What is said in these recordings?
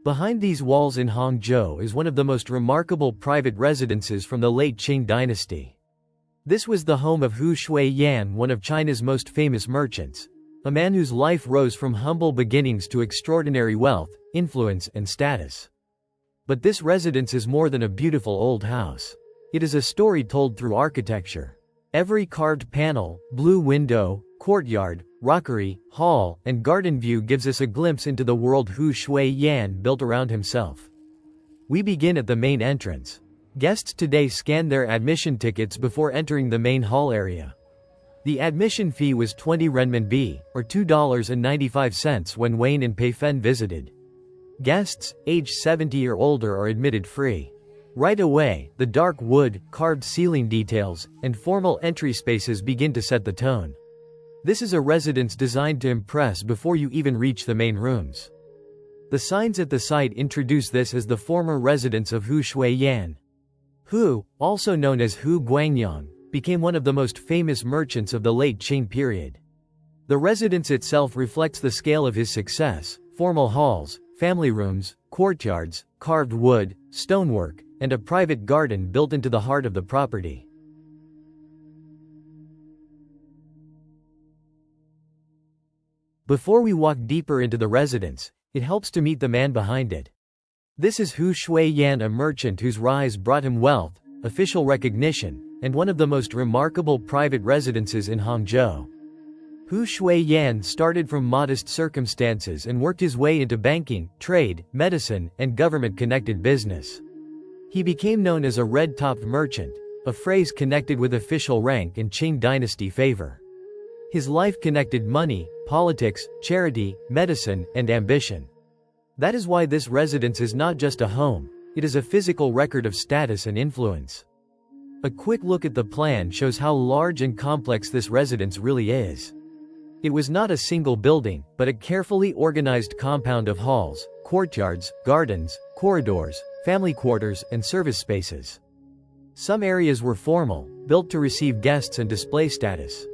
Behind these walls in Hangzhou is one of the most remarkable private residences from the late Qing Dynasty. This was the home of Hu Xueyan, one of China's most famous merchants, a man whose life rose from humble beginnings to extraordinary wealth, influence, and status. But this residence is more than a beautiful old house. It is a story told through architecture. Every carved panel, blue window, courtyard, rockery, hall, and garden view gives us a glimpse into the world Hu Xueyan built around himself. We begin at the main entrance. Guests today scan their admission tickets before entering the main hall area. The admission fee was 20 renminbi, or $2.95 when Wayne and Pei-Fen visited. Guests, aged 70 or older, are admitted free. Right away, the dark wood, carved ceiling details, and formal entry spaces begin to set the tone. This is a residence designed to impress before you even reach the main rooms. The signs at the site introduce this as the former residence of Hu Xueyan. Hu, also known as Hu Guangyang, became one of the most famous merchants of the late Qing period. The residence itself reflects the scale of his success: formal halls, family rooms, courtyards, carved wood, stonework, and a private garden built into the heart of the property. Before we walk deeper into the residence, it helps to meet the man behind it. This is Hu Xueyan, a merchant whose rise brought him wealth, official recognition, and one of the most remarkable private residences in Hangzhou. Hu Xueyan started from modest circumstances and worked his way into banking, trade, medicine, and government-connected business. He became known as a red-topped merchant, a phrase connected with official rank and Qing Dynasty favor. His life connected money, politics, charity, medicine, and ambition. That is why this residence is not just a home, it is a physical record of status and influence. A quick look at the plan shows how large and complex this residence really is. It was not a single building, but a carefully organized compound of halls, courtyards, gardens, corridors, family quarters, and service spaces. Some areas were formal, built to receive guests and display status.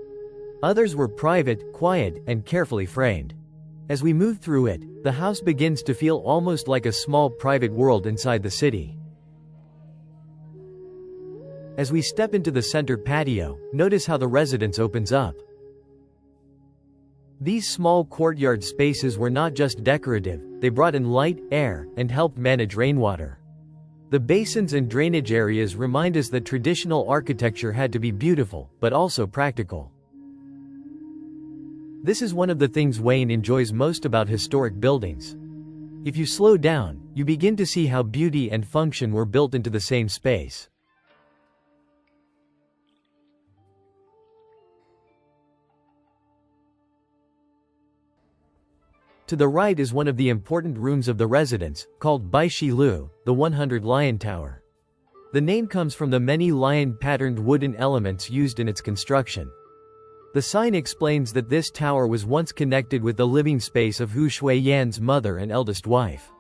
Others were private, quiet, and carefully framed. As we move through it, the house begins to feel almost like a small private world inside the city. As we step into the center patio, notice how the residence opens up. These small courtyard spaces were not just decorative, they brought in light, air, and helped manage rainwater. The basins and drainage areas remind us that traditional architecture had to be beautiful, but also practical. This is one of the things Wayne enjoys most about historic buildings. If you slow down, you begin to see how beauty and function were built into the same space. To the right is one of the important rooms of the residence, called Baishi Lu, the 100 Lion Tower. The name comes from the many lion-patterned wooden elements used in its construction. The sign explains that this tower was once connected with the living space of Hu Xueyan's mother and eldest wife.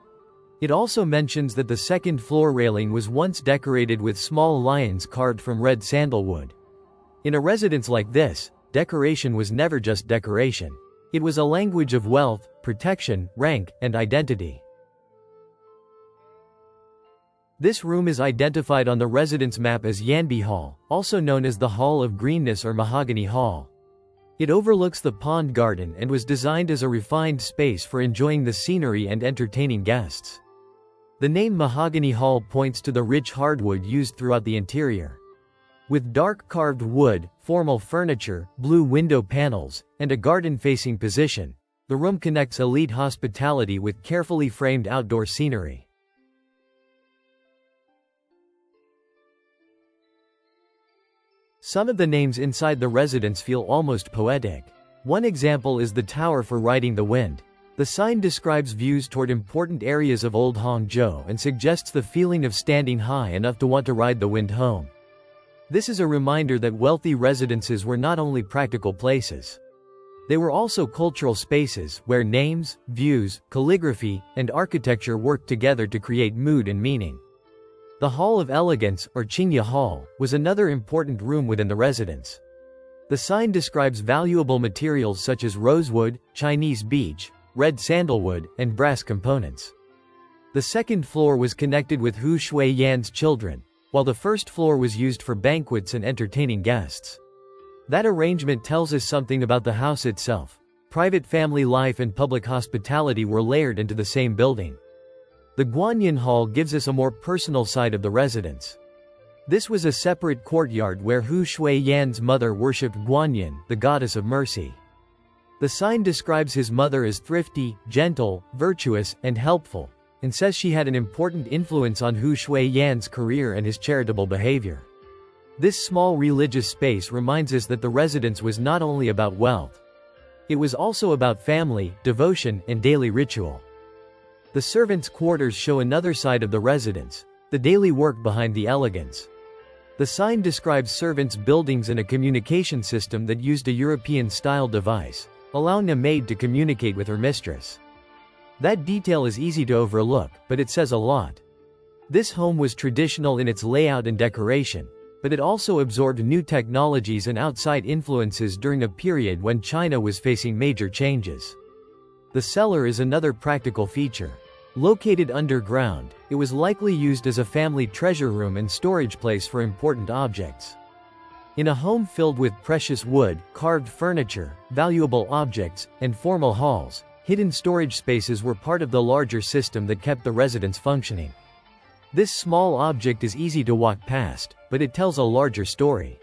It also mentions that the second floor railing was once decorated with small lions carved from red sandalwood. In a residence like this, decoration was never just decoration. It was a language of wealth, protection, rank, and identity. This room is identified on the residence map as Yanbi Hall, also known as the Hall of Greenness or Mahogany Hall. It overlooks the pond garden and was designed as a refined space for enjoying the scenery and entertaining guests. The name Mahogany Hall points to the rich hardwood used throughout the interior. With dark carved wood, formal furniture, blue window panels, and a garden-facing position, the room connects elite hospitality with carefully framed outdoor scenery. Some of the names inside the residence feel almost poetic. One example is the Tower for Riding the Wind. The sign describes views toward important areas of Old Hangzhou and suggests the feeling of standing high enough to want to ride the wind home. This is a reminder that wealthy residences were not only practical places. They were also cultural spaces where names, views, calligraphy, and architecture worked together to create mood and meaning. The Hall of Elegance, or Qingya Hall, was another important room within the residence. The sign describes valuable materials such as rosewood, Chinese beech, red sandalwood, and brass components. The second floor was connected with Hu Xueyan's children, while the first floor was used for banquets and entertaining guests. That arrangement tells us something about the house itself. Private family life and public hospitality were layered into the same building. The Guanyin Hall gives us a more personal side of the residence. This was a separate courtyard where Hu Xueyan's mother worshipped Guanyin, the goddess of mercy. The sign describes his mother as thrifty, gentle, virtuous, and helpful, and says she had an important influence on Hu Xueyan's career and his charitable behavior. This small religious space reminds us that the residence was not only about wealth. It was also about family, devotion, and daily ritual. The servants' quarters show another side of the residence, the daily work behind the elegance. The sign describes servants' buildings and a communication system that used a European-style device, allowing a maid to communicate with her mistress. That detail is easy to overlook, but it says a lot. This home was traditional in its layout and decoration, but it also absorbed new technologies and outside influences during a period when China was facing major changes. The cellar is another practical feature. Located underground, it was likely used as a family treasure room and storage place for important objects. In a home filled with precious wood, carved furniture, valuable objects, and formal halls, hidden storage spaces were part of the larger system that kept the residence functioning. This small object is easy to walk past, but it tells a larger story.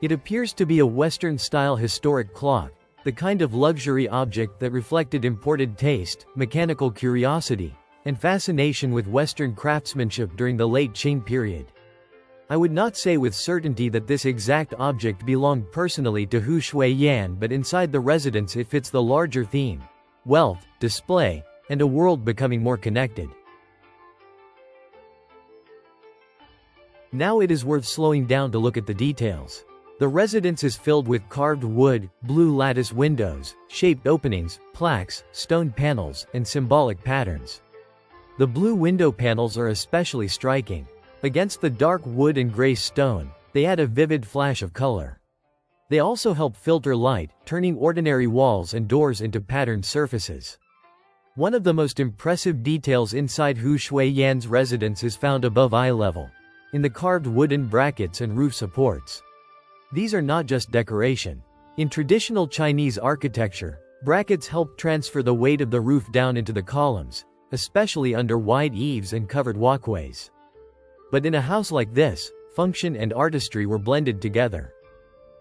It appears to be a Western-style historic clock, the kind of luxury object that reflected imported taste, mechanical curiosity, and fascination with Western craftsmanship during the late Qing period. I would not say with certainty that this exact object belonged personally to Hu Xueyan, but inside the residence it fits the larger theme: wealth, display, and a world becoming more connected. Now it is worth slowing down to look at the details. The residence is filled with carved wood, blue lattice windows, shaped openings, plaques, stone panels, and symbolic patterns. The blue window panels are especially striking. Against the dark wood and gray stone, they add a vivid flash of color. They also help filter light, turning ordinary walls and doors into patterned surfaces. One of the most impressive details inside Hu Xueyan's residence is found above eye level, in the carved wooden brackets and roof supports. These are not just decoration. In traditional Chinese architecture, brackets help transfer the weight of the roof down into the columns, especially under wide eaves and covered walkways. But in a house like this, function and artistry were blended together.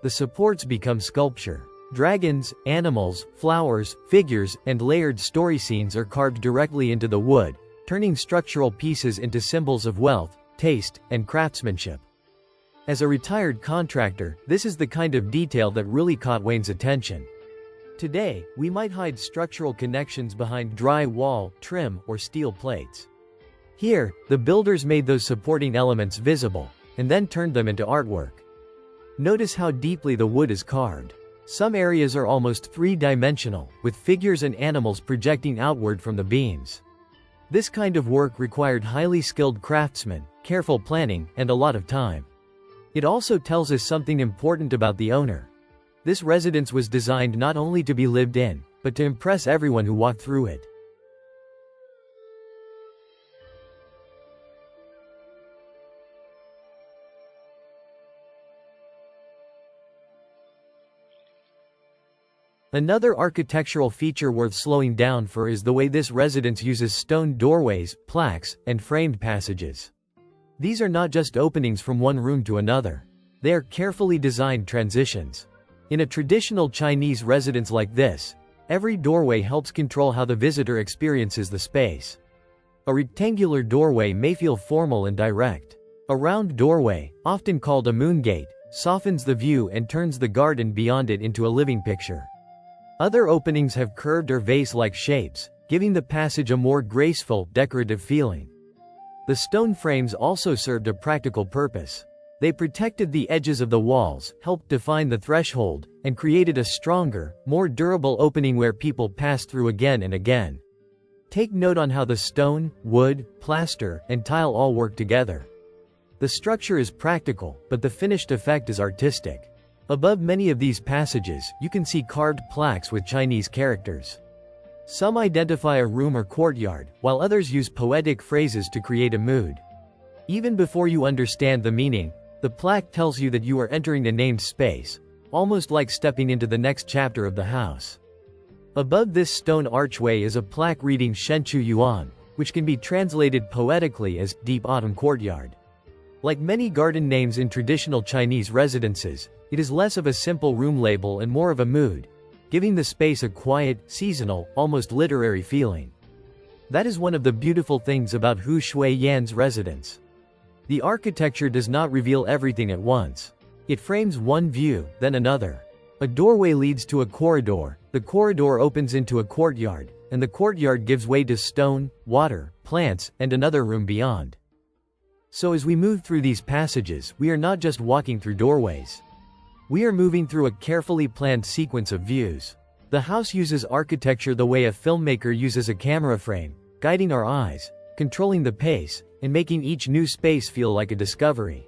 The supports become sculpture. Dragons, animals, flowers, figures, and layered story scenes are carved directly into the wood, turning structural pieces into symbols of wealth, taste, and craftsmanship. As a retired contractor, this is the kind of detail that really caught Wayne's attention. Today, we might hide structural connections behind dry wall, trim, or steel plates. Here, the builders made those supporting elements visible, and then turned them into artwork. Notice how deeply the wood is carved. Some areas are almost three-dimensional, with figures and animals projecting outward from the beams. This kind of work required highly skilled craftsmen, careful planning, and a lot of time. It also tells us something important about the owner. This residence was designed not only to be lived in, but to impress everyone who walked through it. Another architectural feature worth slowing down for is the way this residence uses stone doorways, plaques, and framed passages. These are not just openings from one room to another. They are carefully designed transitions. In a traditional Chinese residence like this, every doorway helps control how the visitor experiences the space. A rectangular doorway may feel formal and direct. A round doorway, often called a moon gate, softens the view and turns the garden beyond it into a living picture. Other openings have curved or vase-like shapes, giving the passage a more graceful, decorative feeling. The stone frames also served a practical purpose. They protected the edges of the walls, helped define the threshold, and created a stronger, more durable opening where people passed through again and again. Take note on how the stone, wood, plaster, and tile all work together. The structure is practical, but the finished effect is artistic. Above many of these passages, you can see carved plaques with Chinese characters. Some identify a room or courtyard, while others use poetic phrases to create a mood. Even before you understand the meaning, the plaque tells you that you are entering a named space, almost like stepping into the next chapter of the house. Above this stone archway is a plaque reading Shenchu Yuan, which can be translated poetically as Deep Autumn Courtyard. Like many garden names in traditional Chinese residences, it is less of a simple room label and more of a mood, giving the space a quiet, seasonal, almost literary feeling. That is one of the beautiful things about Hu Xueyan's residence. The architecture does not reveal everything at once. It frames one view, then another. A doorway leads to a corridor, the corridor opens into a courtyard, and the courtyard gives way to stone, water, plants, and another room beyond. So as we move through these passages, we are not just walking through doorways. We are moving through a carefully planned sequence of views. The house uses architecture the way a filmmaker uses a camera frame, guiding our eyes, controlling the pace, and making each new space feel like a discovery.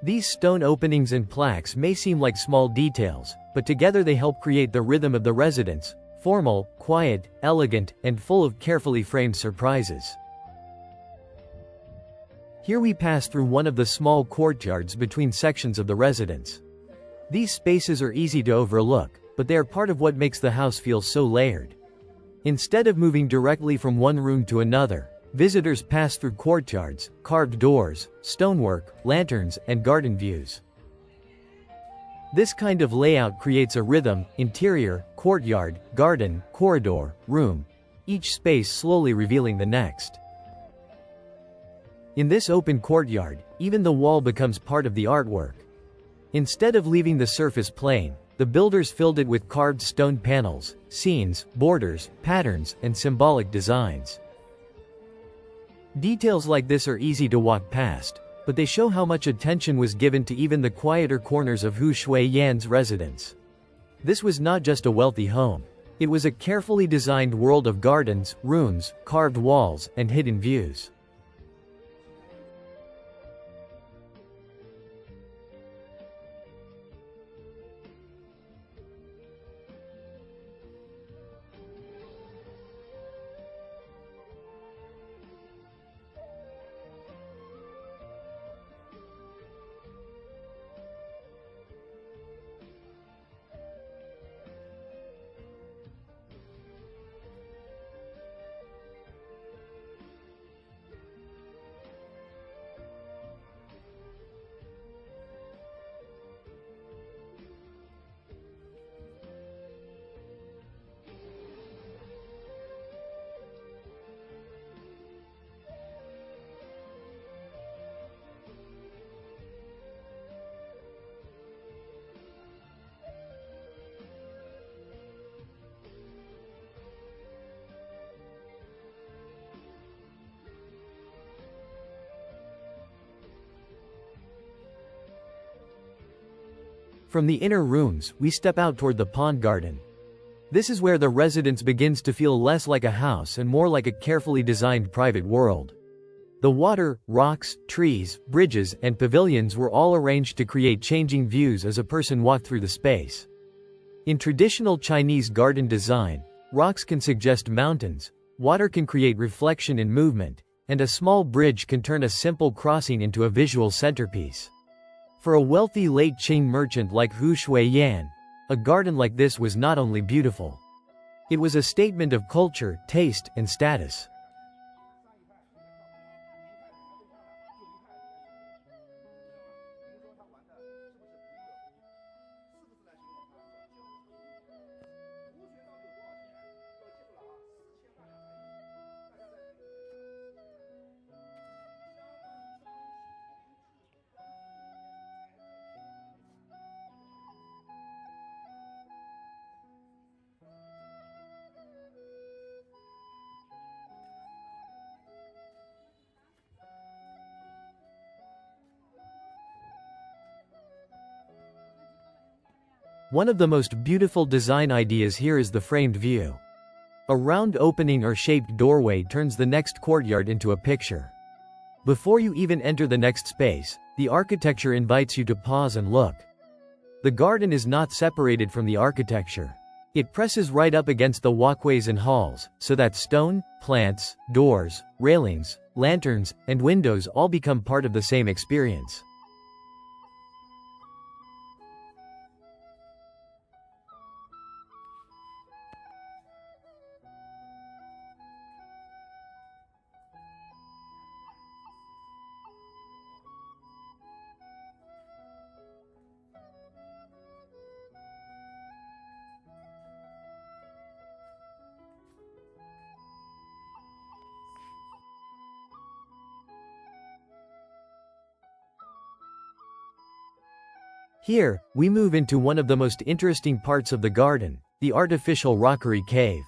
These stone openings and plaques may seem like small details, but together they help create the rhythm of the residence, formal, quiet, elegant, and full of carefully framed surprises. Here we pass through one of the small courtyards between sections of the residence. These spaces are easy to overlook, but they are part of what makes the house feel so layered. Instead of moving directly from one room to another, visitors pass through courtyards, carved doors, stonework, lanterns, and garden views. This kind of layout creates a rhythm: interior, courtyard, garden, corridor, room, each space slowly revealing the next. In this open courtyard, even the wall becomes part of the artwork. Instead of leaving the surface plain, the builders filled it with carved stone panels, scenes, borders, patterns, and symbolic designs. Details like this are easy to walk past, but they show how much attention was given to even the quieter corners of Hu Xueyan's residence. This was not just a wealthy home. It was a carefully designed world of gardens, rooms, carved walls, and hidden views. From the inner rooms, we step out toward the pond garden. This is where the residence begins to feel less like a house and more like a carefully designed private world. The water, rocks, trees, bridges, and pavilions were all arranged to create changing views as a person walked through the space. In traditional Chinese garden design, rocks can suggest mountains, water can create reflection and movement, and a small bridge can turn a simple crossing into a visual centerpiece. For a wealthy late Qing merchant like Hu Xueyan, a garden like this was not only beautiful. It was a statement of culture, taste, and status. One of the most beautiful design ideas here is the framed view. A round opening or shaped doorway turns the next courtyard into a picture. Before you even enter the next space, the architecture invites you to pause and look. The garden is not separated from the architecture. It presses right up against the walkways and halls, so that stone, plants, doors, railings, lanterns, and windows all become part of the same experience. Here, we move into one of the most interesting parts of the garden, the artificial rockery cave.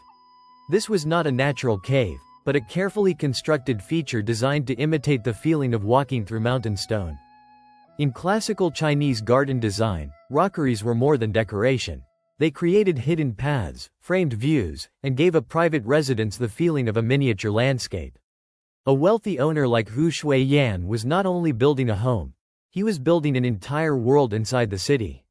This was not a natural cave, but a carefully constructed feature designed to imitate the feeling of walking through mountain stone. In classical Chinese garden design, rockeries were more than decoration. They created hidden paths, framed views, and gave a private residence the feeling of a miniature landscape. A wealthy owner like Hu Xueyan was not only building a home, he was building an entire world inside the city.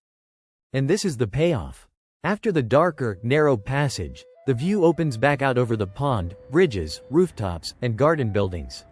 And this is the payoff. After the darker, narrow passage, the view opens back out over the pond, bridges, rooftops, and garden buildings.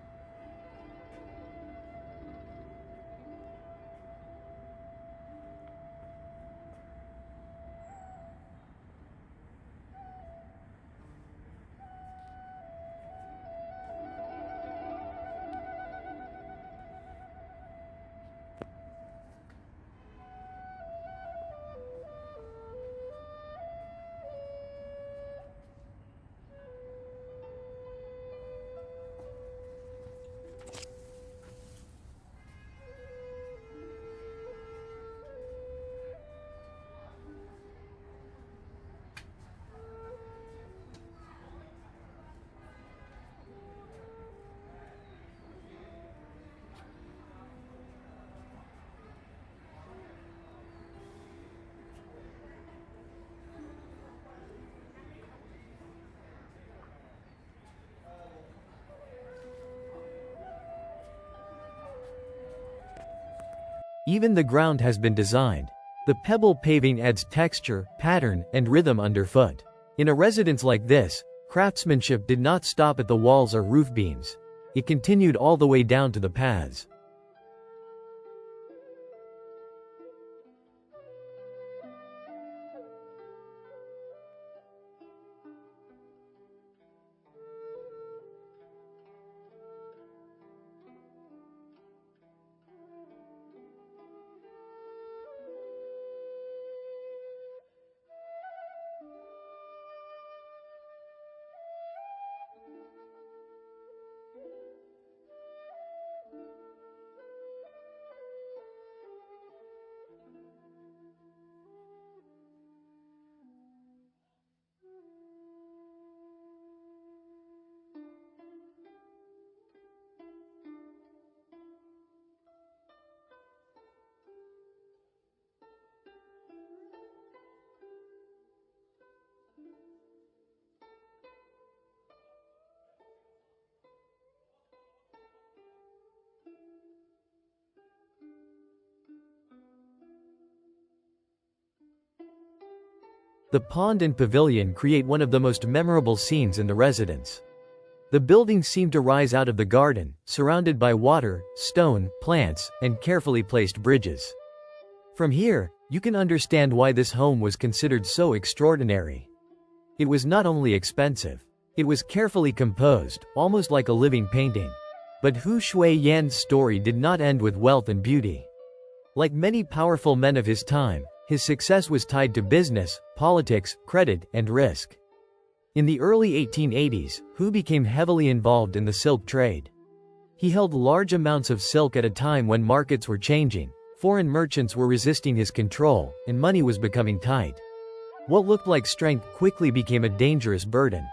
Even the ground has been designed. The pebble paving adds texture, pattern, and rhythm underfoot. In a residence like this, craftsmanship did not stop at the walls or roof beams. It continued all the way down to the paths. The pond and pavilion create one of the most memorable scenes in the residence. The buildings seem to rise out of the garden, surrounded by water, stone, plants, and carefully placed bridges. From here, you can understand why this home was considered so extraordinary. It was not only expensive. It was carefully composed, almost like a living painting. But Hu Xueyan's story did not end with wealth and beauty. Like many powerful men of his time, his success was tied to business, politics, credit, and risk. In the early 1880s, Hu became heavily involved in the silk trade. He held large amounts of silk at a time when markets were changing, foreign merchants were resisting his control, and money was becoming tight. What looked like strength quickly became a dangerous burden.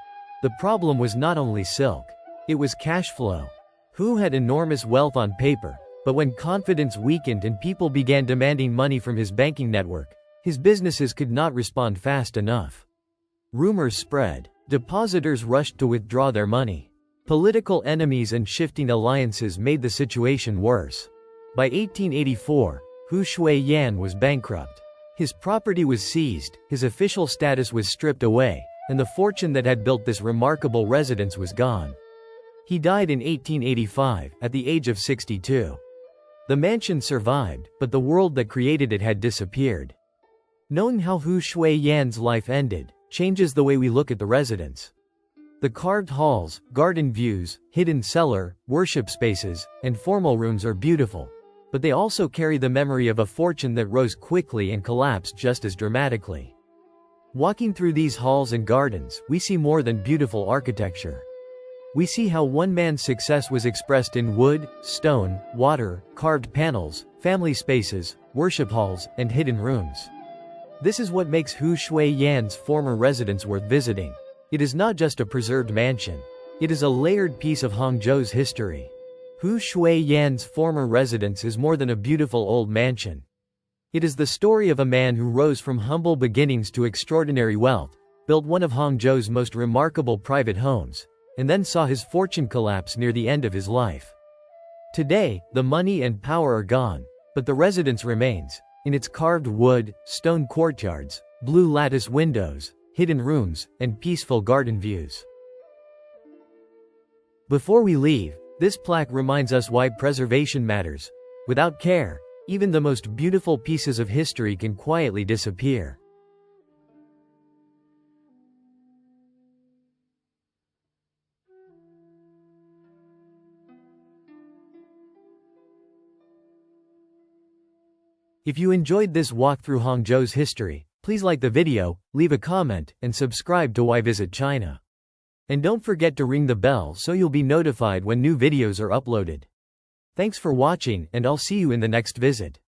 The problem was not only silk. It was cash flow. Hu had enormous wealth on paper, but when confidence weakened and people began demanding money from his banking network, his businesses could not respond fast enough. Rumors spread. Depositors rushed to withdraw their money. Political enemies and shifting alliances made the situation worse. By 1884, Hu Xueyan was bankrupt. His property was seized, his official status was stripped away, and the fortune that had built this remarkable residence was gone. He died in 1885, at the age of 62. The mansion survived, but the world that created it had disappeared. Knowing how Hu Xueyan's life ended changes the way we look at the residence. The carved halls, garden views, hidden cellar, worship spaces, and formal rooms are beautiful, but they also carry the memory of a fortune that rose quickly and collapsed just as dramatically. Walking through these halls and gardens, we see more than beautiful architecture. We see how one man's success was expressed in wood, stone, water, carved panels, family spaces, worship halls, and hidden rooms. This is what makes Hu Xueyan's former residence worth visiting. It is not just a preserved mansion. It is a layered piece of Hangzhou's history. Hu Xueyan's former residence is more than a beautiful old mansion. It is the story of a man who rose from humble beginnings to extraordinary wealth, built one of Hangzhou's most remarkable private homes, and then saw his fortune collapse near the end of his life. Today, the money and power are gone, but the residence remains, in its carved wood, stone courtyards, blue lattice windows, hidden rooms, and peaceful garden views. Before we leave, this plaque reminds us why preservation matters. Without care, even the most beautiful pieces of history can quietly disappear. If you enjoyed this walk through Hangzhou's history, please like the video, leave a comment, and subscribe to Why Visit China. And don't forget to ring the bell so you'll be notified when new videos are uploaded. Thanks for watching, and I'll see you in the next visit.